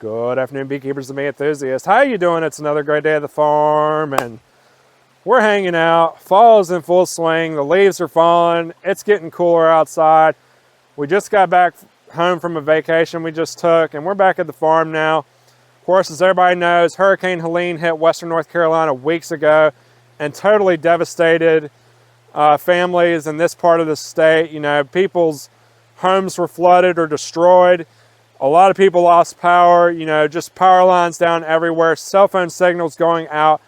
Good afternoon, beekeepers and bee enthusiasts. How you doing? It's another great day at the farm, and we're hanging out. Fall is in full swing. The leaves are falling. It's getting cooler outside. We just got back home from a vacation we just took, and we're back at the farm now. Of course, as everybody knows, Hurricane Helene hit Western North Carolina weeks ago and totally devastated families in this part of the state. You know, people's homes were flooded or destroyed. A lot of people lost power, you know, just power lines down everywhere, cell phone signals going out,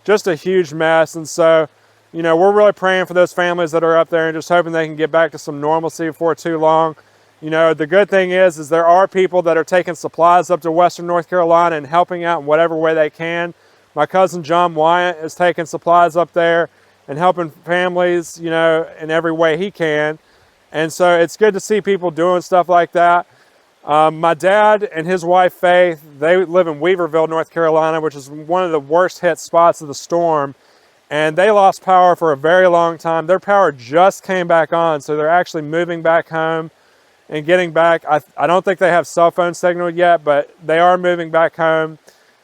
just a huge mess. And so, you know, we're really praying for those families that are up there and just hoping they can get back to some normalcy before too long. You know, the good thing is there are people that are taking supplies up to Western North Carolina and helping out in whatever way they can. My cousin John Wyatt is taking supplies up there and helping families, you know, in every way he can. And so it's good to see people doing stuff like that. My dad and his wife Faith, they live in Weaverville, North Carolina, which is one of the worst hit spots of the storm. And they lost power for a very long time. Their power just came back on, so they're actually moving back home and getting back. I don't think they have cell phone signal yet, but they are moving back home.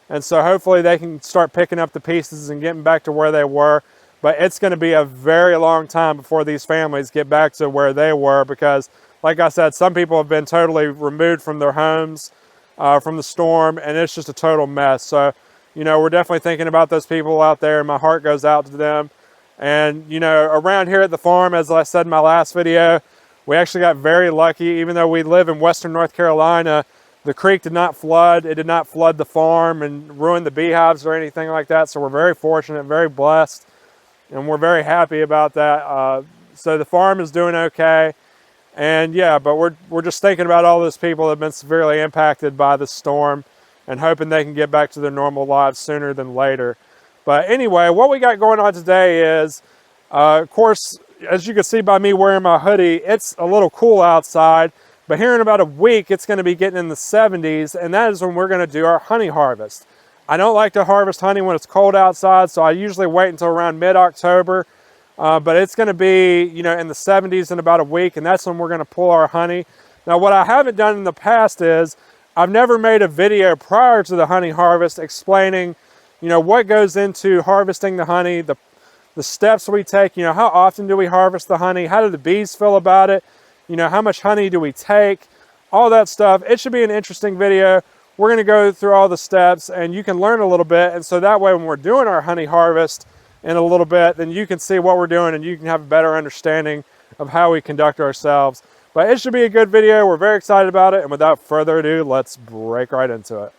And so hopefully they can start picking up the pieces and getting back to where they were. But it's going to be a very long time before these families get back to where they were because, like I said, some people have been totally removed from their homes from the storm, and it's just a total mess. So, you know, we're definitely thinking about those people out there, and my heart goes out to them. And, you know, around here at the farm, as I said in my last video, we actually got very lucky. Even though we live in Western North Carolina, the creek did not flood. It did not flood the farm and ruin the beehives or anything like that. So we're very fortunate, very blessed, and we're very happy about that. So the farm is doing okay. And yeah, but we're just thinking about all those people that have been severely impacted by the storm and hoping they can get back to their normal lives sooner than later. But anyway, what we got going on today is, of course, as you can see by me wearing my hoodie, it's a little cool outside, but here in about a week, it's going to be getting in the 70s, and that is when we're going to do our honey harvest. I don't like to harvest honey when it's cold outside, so I usually wait until around mid-October. But it's going to be, you know, in the 70s in about a week, and that's when we're going to pull our honey. Now, what I haven't done in the past is I've never made a video prior to the honey harvest explaining, you know, what goes into harvesting the honey, the steps we take, you know, how often do we harvest the honey, how do the bees feel about it, you know, how much honey do we take, all that stuff. It should be an interesting video. We're going to go through all the steps, and you can learn a little bit, and so that way when we're doing our honey harvest in a little bit, then you can see what we're doing and you can have a better understanding of how we conduct ourselves. But it should be a good video. We're very excited about it. And without further ado, let's break right into it.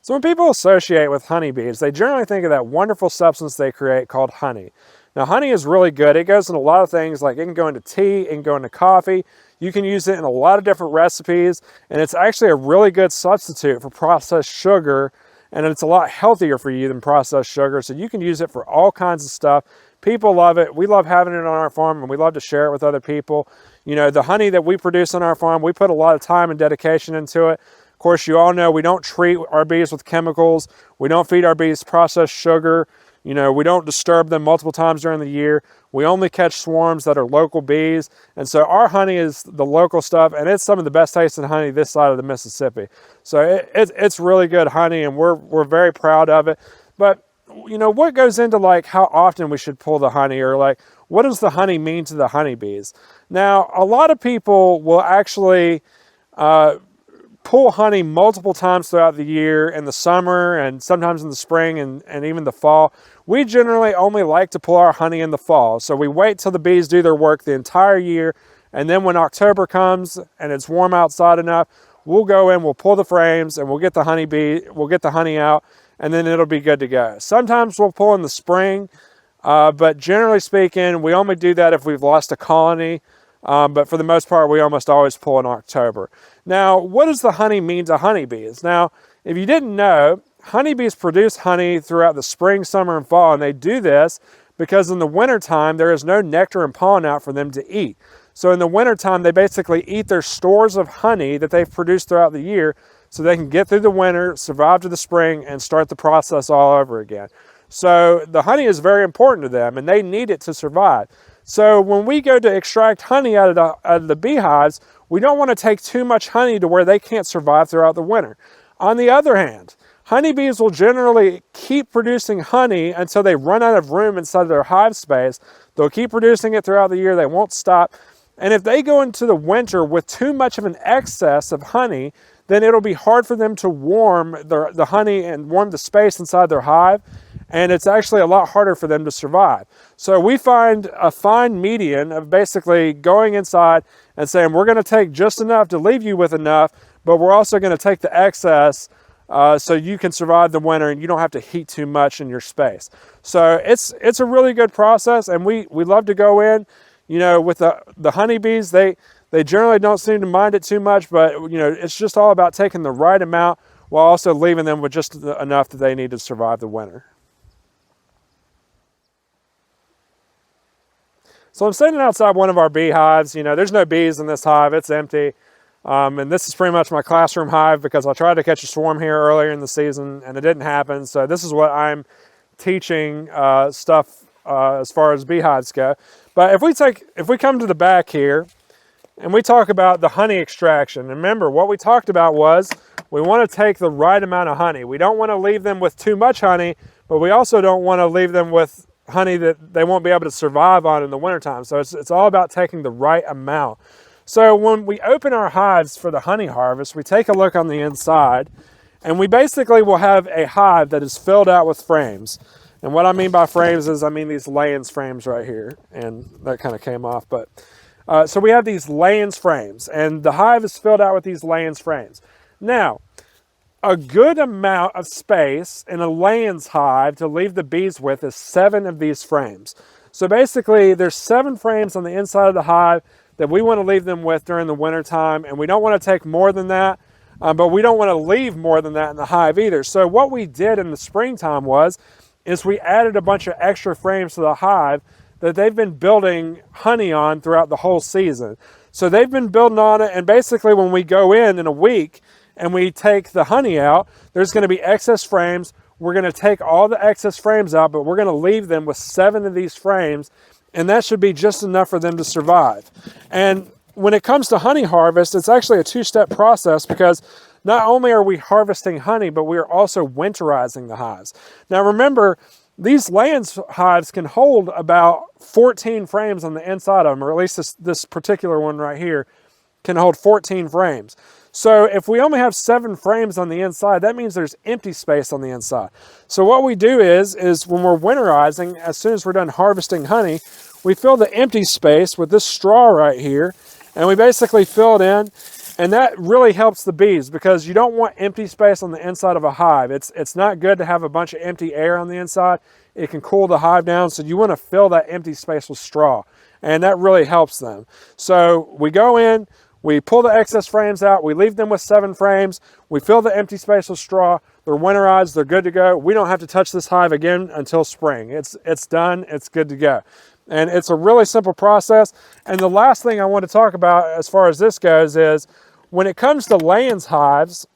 So when people associate with honeybees, they generally think of that wonderful substance they create called honey. Now, honey is really good. It goes in a lot of things, like it can go into tea, it can go into coffee. You can use it in a lot of different recipes, and it's actually a really good substitute for processed sugar, and it's a lot healthier for you than processed sugar, so you can use it for all kinds of stuff. People love it. We love having it on our farm, and we love to share it with other people. You know, the honey that we produce on our farm, we put a lot of time and dedication into it. Of course, you all know we don't treat our bees with chemicals. We don't feed our bees processed sugar. You know, we don't disturb them multiple times during the year. We only catch swarms that are local bees. And so our honey is the local stuff, and it's some of the best tasting honey this side of the Mississippi. So it's really good honey, and we're very proud of it. But, you know, what goes into like how often we should pull the honey, or like what does the honey mean to the honeybees? Now, a lot of people will actually pull honey multiple times throughout the year, in the summer and sometimes in the spring and even the fall. We generally only like to pull our honey in the fall. So we wait till the bees do their work the entire year, and then when October comes and it's warm outside enough, we'll go in, we'll pull the frames, and we'll get the honey out, and then it'll be good to go. Sometimes we'll pull in the spring, but generally speaking, we only do that if we've lost a colony. But for the most part, we almost always pull in October. Now, what does the honey mean to honeybees? Now, if you didn't know, honeybees produce honey throughout the spring, summer, and fall, and they do this because in the wintertime, there is no nectar and pollen out for them to eat. So in the wintertime, they basically eat their stores of honey that they've produced throughout the year so they can get through the winter, survive to the spring, and start the process all over again. So the honey is very important to them, and they need it to survive. So when we go to extract honey out of the beehives, we don't want to take too much honey to where they can't survive throughout the winter. On the other hand, honeybees will generally keep producing honey until they run out of room inside their hive space. They'll keep producing it throughout the year. They won't stop. And if they go into the winter with too much of an excess of honey, then it'll be hard for them to warm the honey and warm the space inside their hive. And it's actually a lot harder for them to survive. So we find a fine median of basically going inside and saying, we're going to take just enough to leave you with enough, but we're also going to take the excess so you can survive the winter and you don't have to heat too much in your space. So it's a really good process, and we love to go in. You know, with the honeybees, they generally don't seem to mind it too much, but you know, it's just all about taking the right amount while also leaving them with just enough that they need to survive the winter. So I'm sitting outside one of our beehives. You know, there's no bees in this hive, it's empty. And this is pretty much my classroom hive because I tried to catch a swarm here earlier in the season and it didn't happen. So this is what I'm teaching stuff as far as beehives go. But if we come to the back here and we talk about the honey extraction, remember what we talked about was we want to take the right amount of honey. We don't want to leave them with too much honey, but we also don't want to leave them with honey that they won't be able to survive on in the wintertime. So it's all about taking the right amount. So when we open our hives for the honey harvest, we take a look on the inside, and we basically will have a hive that is filled out with frames. And what I mean by frames is I mean these layens frames right here, and that kind of came off. But so we have these layens frames, and the hive is filled out with these layens frames. Now, a good amount of space in a layens hive to leave the bees with is 7 of these frames. So basically, there's 7 frames on the inside of the hive that we want to leave them with during the winter time, and we don't want to take more than that, but we don't want to leave more than that in the hive either. So what we did in the springtime is we added a bunch of extra frames to the hive that they've been building honey on throughout the whole season. So they've been building on it, and basically when we go in a week and we take the honey out, there's going to be excess frames. We're going to take all the excess frames out, but we're going to leave them with 7 of these frames, and that should be just enough for them to survive. And when it comes to honey harvest, it's actually a 2-step process because not only are we harvesting honey, but we are also winterizing the hives. Now remember, these layens hives can hold about 14 frames on the inside of them, or at least this particular one right here can hold 14 frames. So if we only have 7 frames on the inside, that means there's empty space on the inside. So what we do is when we're winterizing, as soon as we're done harvesting honey, we fill the empty space with this straw right here, and we basically fill it in, and that really helps the bees because you don't want empty space on the inside of a hive. It's not good to have a bunch of empty air on the inside. It can cool the hive down, so you want to fill that empty space with straw, and that really helps them. So we go in, we pull the excess frames out, we leave them with 7 frames, we fill the empty space with straw, they're winterized, they're good to go. We don't have to touch this hive again until spring. It's done, it's good to go. And it's a really simple process. And the last thing I want to talk about as far as this goes is when it comes to layens hives,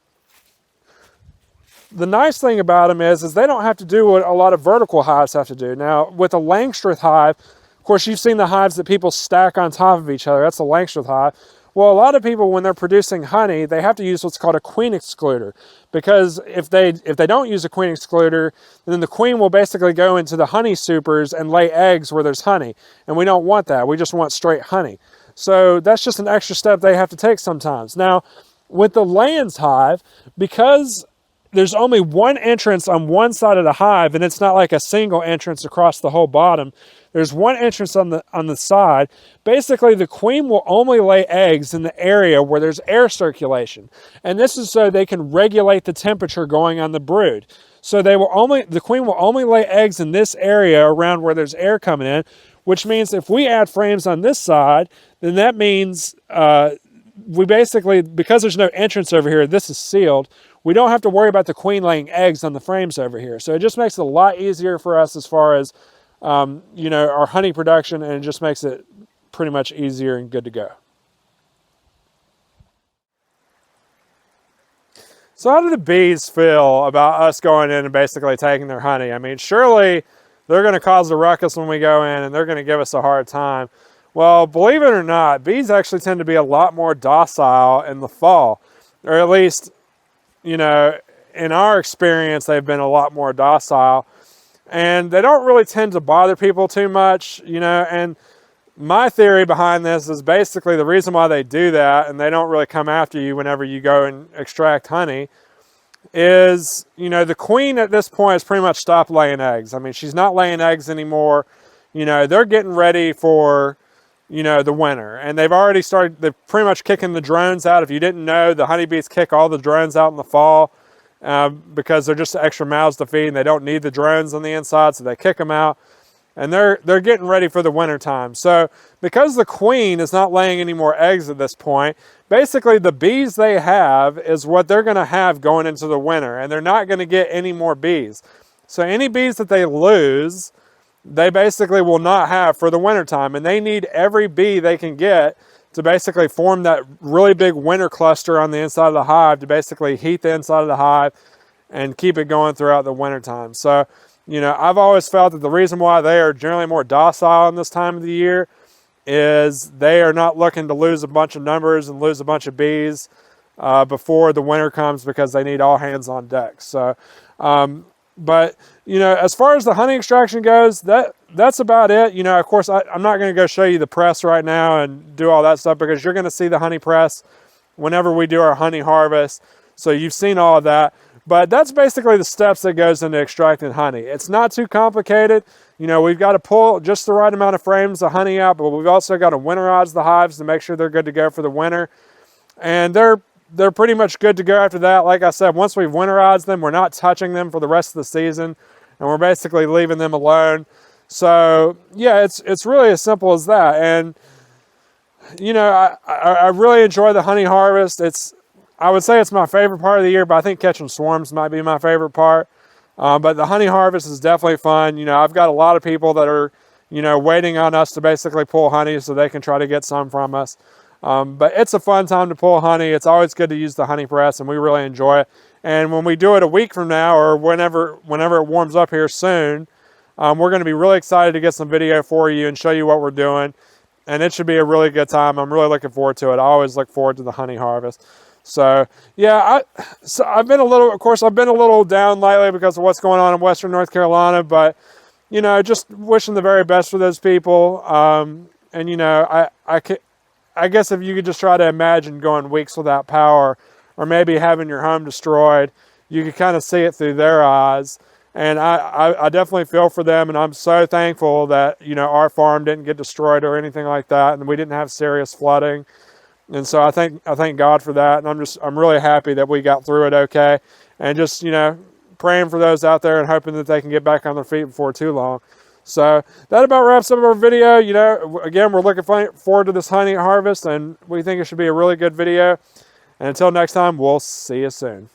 the nice thing about them is they don't have to do what a lot of vertical hives have to do. Now, with a Langstroth hive, of course, you've seen the hives that people stack on top of each other. That's a Langstroth hive. Well, a lot of people, when they're producing honey, they have to use what's called a queen excluder, because if they don't use a queen excluder, then the queen will basically go into the honey supers and lay eggs where there's honey, and we don't want that. We just want straight honey. So that's just an extra step they have to take sometimes. Now, with the layens hive, because there's only one entrance on one side of the hive, and it's not like a single entrance across the whole bottom. There's one entrance on the side. Basically, the queen will only lay eggs in the area where there's air circulation. And this is so they can regulate the temperature going on the brood. So the queen will only lay eggs in this area around where there's air coming in, which means if we add frames on this side, then that means we basically, because there's no entrance over here, this is sealed, we don't have to worry about the queen laying eggs on the frames over here. So it just makes it a lot easier for us as far as our honey production, and it just makes it pretty much easier and good to go. So how do the bees feel about us going in and basically taking their honey? I mean, surely they're going to cause a ruckus when we go in, and they're going to give us a hard time. Well, believe it or not, bees actually tend to be a lot more docile in the fall, or at least, you know, in our experience, they've been a lot more docile, and they don't really tend to bother people too much, you know. And my theory behind this is basically the reason why they do that, and they don't really come after you whenever you go and extract honey, is, you know, the queen at this point has pretty much stopped laying eggs. I mean, she's not laying eggs anymore. You know, they're getting ready for, you know, the winter, and they've already started, they're pretty much kicking the drones out. If you didn't know, the honeybees kick all the drones out in the fall because they're just extra mouths to feed, and they don't need the drones on the inside, so they kick them out. And they're getting ready for the winter time. So because the queen is not laying any more eggs at this point, basically the bees they have is what they're going to have going into the winter, and they're not going to get any more bees. So any bees that they lose, they basically will not have for the winter time, and they need every bee they can get to basically form that really big winter cluster on the inside of the hive to basically heat the inside of the hive and keep it going throughout the winter time. So, you know, I've always felt that the reason why they are generally more docile in this time of the year is they are not looking to lose a bunch of numbers and lose a bunch of bees before the winter comes, because they need all hands on deck. So, but, you know, as far as the honey extraction goes, that's about it. You know, of course, I'm not going to go show you the press right now and do all that stuff, because you're going to see the honey press whenever we do our honey harvest. So you've seen all of that. But that's basically the steps that goes into extracting honey. It's not too complicated. You know, we've got to pull just the right amount of frames of honey out, but we've also got to winterize the hives to make sure they're good to go for the winter. And they're pretty much good to go after that. Like I said, once we've winterized them, we're not touching them for the rest of the season, and we're basically leaving them alone. So yeah, it's really as simple as that. And you know, I really enjoy the honey harvest. I would say it's my favorite part of the year, but I think catching swarms might be my favorite part. But the honey harvest is definitely fun. You know, I've got a lot of people that are, you know, waiting on us to basically pull honey so they can try to get some from us. But it's a fun time to pull honey. It's always good to use the honey press, and we really enjoy it. And when we do it a week from now, or whenever it warms up here soon, we're going to be really excited to get some video for you and show you what we're doing. And it should be a really good time. I'm really looking forward to it. I always look forward to the honey harvest. So yeah, I've been a little down lately because of what's going on in Western North Carolina, but you know, just wishing the very best for those people. And you know, I guess if you could just try to imagine going weeks without power, or maybe having your home destroyed, you could kind of see it through their eyes. And I definitely feel for them, and I'm so thankful that, you know, our farm didn't get destroyed or anything like that, and we didn't have serious flooding. And so I thank God for that, and I'm really happy that we got through it okay, and just, you know, praying for those out there and hoping that they can get back on their feet before too long. So that about wraps up our video. You know, again, we're looking forward to this honey harvest, and we think it should be a really good video. And until next time, we'll see you soon.